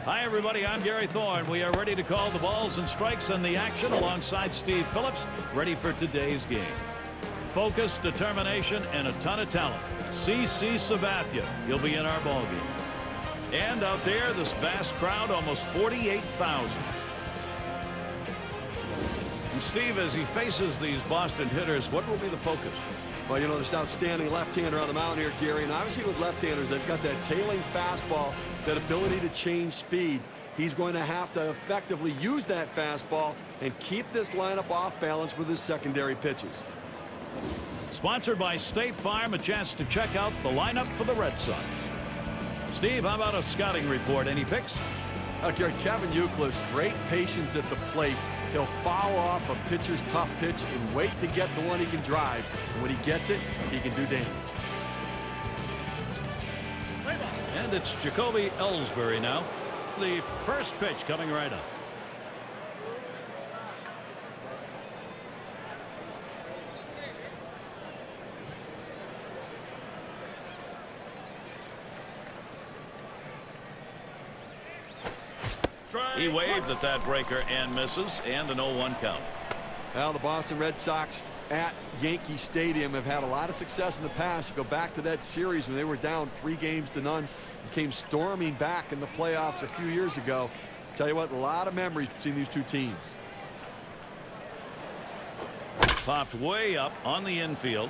Hi, everybody. I'm Gary Thorne. We are ready to call the balls and strikes and the action alongside Steve Phillips, ready for today's game. Focus, determination, and a ton of talent. CC Sabathia, he'll be in our ball game. And out there, this vast crowd, almost 48,000. And Steve, as he faces these Boston hitters, what will be the focus? Well, you know, this outstanding left-hander on the mound here, Gary, and obviously with left-handers, they've got that tailing fastball, that ability to change speeds. He's going to have to effectively use that fastball and keep this lineup off balance with his secondary pitches. Sponsored by State Farm, a chance to check out the lineup for the Red Sox. Steve, how about a scouting report? Any picks? Gary, Kevin Youkilis, great patience at the plate. He'll foul off a pitcher's tough pitch and wait to get the one he can drive. And when he gets it, he can do damage. And it's Jacoby Ellsbury now. The first pitch coming right up. He waved at that breaker and misses, and an 0-1 count. Well, the Boston Red Sox at Yankee Stadium have had a lot of success in the past. You go back to that series when they were down 3-0 and came storming back in the playoffs a few years ago. Tell you what, a lot of memories between these two teams. Popped way up on the infield.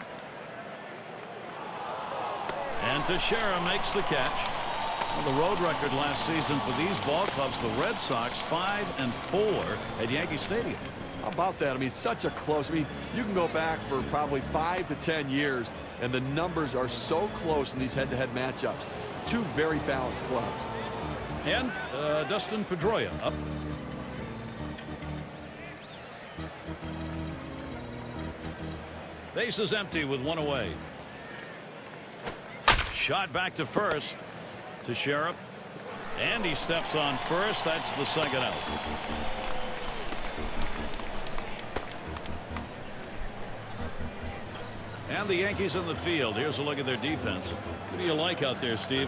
And Teixeira makes the catch. Well, the road record last season for these ball clubs, the Red Sox, 5-4 at Yankee Stadium. How about that? I mean, such a close. I mean, you can go back for probably 5 to 10 years, and the numbers are so close in these head-to-head matchups. Two very balanced clubs. And Dustin Pedroia up. Base is empty with one away. Shot back to first. Teixeira, and he steps on first. That's the second out. And the Yankees in the field. Here's a look at their defense. What do you like out there, Steve?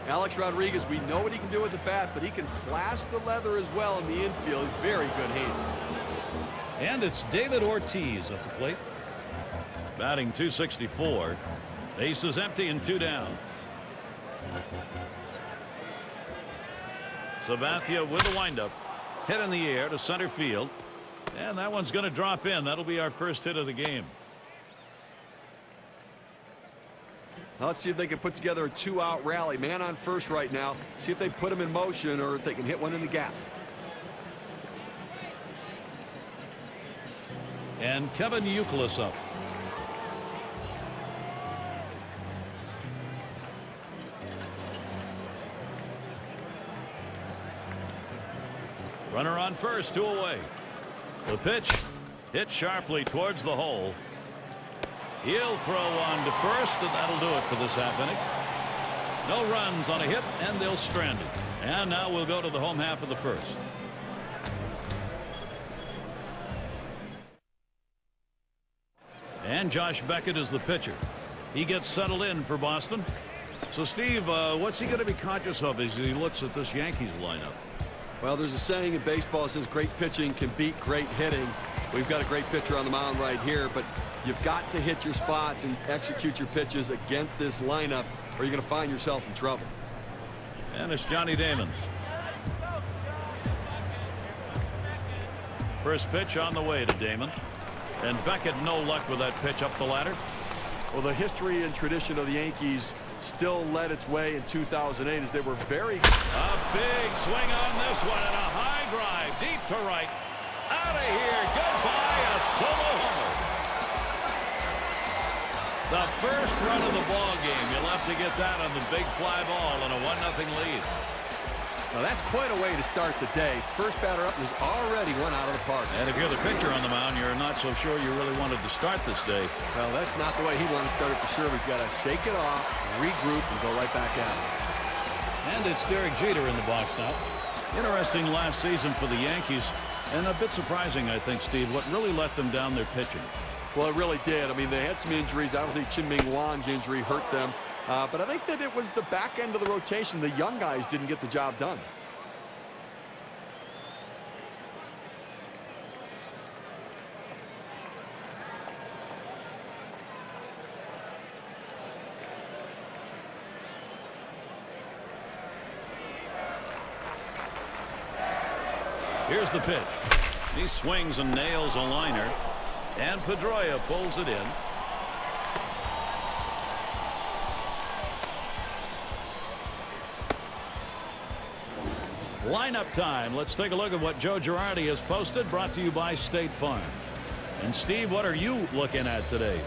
Alex Rodriguez, we know what he can do with the bat, but he can flash the leather as well in the infield. Very good hands. And it's David Ortiz at the plate. Batting .264. Base is empty and 2 down. Sabathia with the windup. Hit in the air to center field. And that one's going to drop in. That'll be our first hit of the game. Now let's see if they can put together a 2-out rally. Man on first right now. See if they put him in motion or if they can hit one in the gap. And Kevin Youkilis up. Runner on first, 2 away. The pitch hit sharply towards the hole. He'll throw on to first, and that'll do it for this half inning. No runs on a hit, and they'll strand it. And now we'll go to the home half of the first. And Josh Beckett is the pitcher. He gets settled in for Boston. So, Steve, what's he going to be conscious of as he looks at this Yankees lineup? Well, there's a saying in baseball that says great pitching can beat great hitting. We've got a great pitcher on the mound right here, but you've got to hit your spots and execute your pitches against this lineup, or you're going to find yourself in trouble. And it's Johnny Damon. First pitch on the way to Damon. And Beckett no luck with that pitch up the ladder. Well, the history and tradition of the Yankees still led its way in 2008 as they were very... A big swing on this one and a high drive deep to right. Out of here. Goodbye. A solo homer. The first run of the ball game. You'll have to get that on the big fly ball and a 1-0 lead. Now that's quite a way to start the day. First batter up is already one out of the park. And if you're the pitcher on the mound, you're not so sure you really wanted to start this day. Well, that's not the way he wanted to start it for sure. He's got to shake it off, regroup, and go right back at it. And it's Derek Jeter in the box now. Interesting last season for the Yankees. And a bit surprising, I think, Steve, what really let them down their pitching. Well, it really did. I mean, they had some injuries. I don't think Chien-Ming Wang's injury hurt them. But I think that it was the back end of the rotation. The young guys didn't get the job done. Here's the pitch. He swings and nails a liner, and Pedroia pulls it in. Lineup time. Let's take a look at what Joe Girardi has posted, brought to you by State Farm. And Steve, what are you looking at today?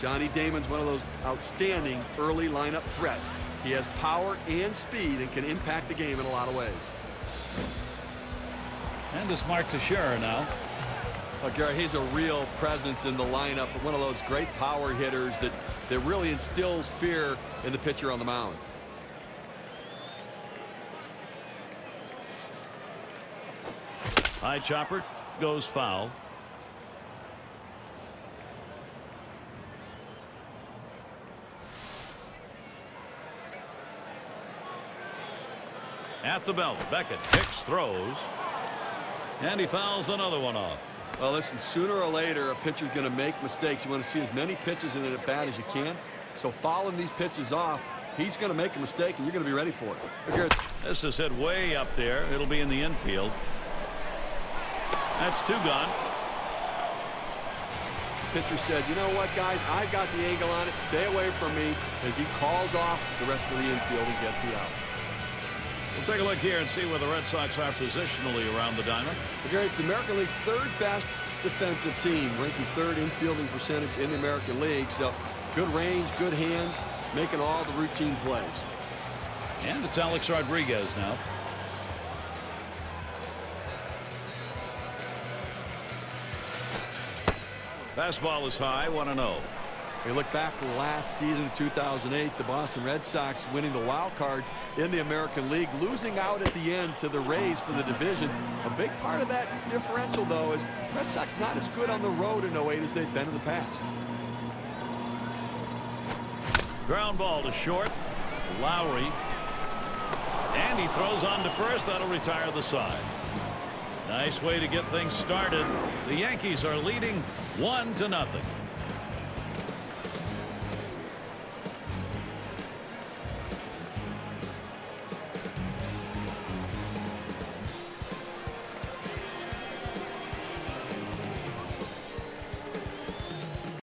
Johnny Damon's one of those outstanding early lineup threats. He has power and speed and can impact the game in a lot of ways. And it's Mark Teixeira now. Well, Gary, he's a real presence in the lineup, one of those great power hitters that really instills fear in the pitcher on the mound. High chopper goes foul. At the belt, Beckett kicks, throws, and he fouls another one off. Well, listen, sooner or later a pitcher's going to make mistakes. You want to see as many pitches in an at bat as you can. So fouling these pitches off, he's going to make a mistake, and you're going to be ready for it. This is hit way up there. It'll be in the infield. That's two gone. Pitcher said, you know what, guys, I've got the angle on it. Stay away from me, as he calls off the rest of the infield and gets the out. We'll take a look here and see where the Red Sox are positionally around the diamond. Gary, it's the American League's third best defensive team, ranking third in fielding percentage in the American League. So good range, good hands, making all the routine plays. And it's Alex Rodriguez now. Fastball is high, 1-0. We look back to last season, 2008, the Boston Red Sox winning the wild card in the American League, losing out at the end to the Rays for the division. A big part of that differential, though, is Red Sox not as good on the road in 08 as they've been in the past. Ground ball to short. Lowry. And he throws on to first. That'll retire the side. Nice way to get things started. The Yankees are leading 1-0.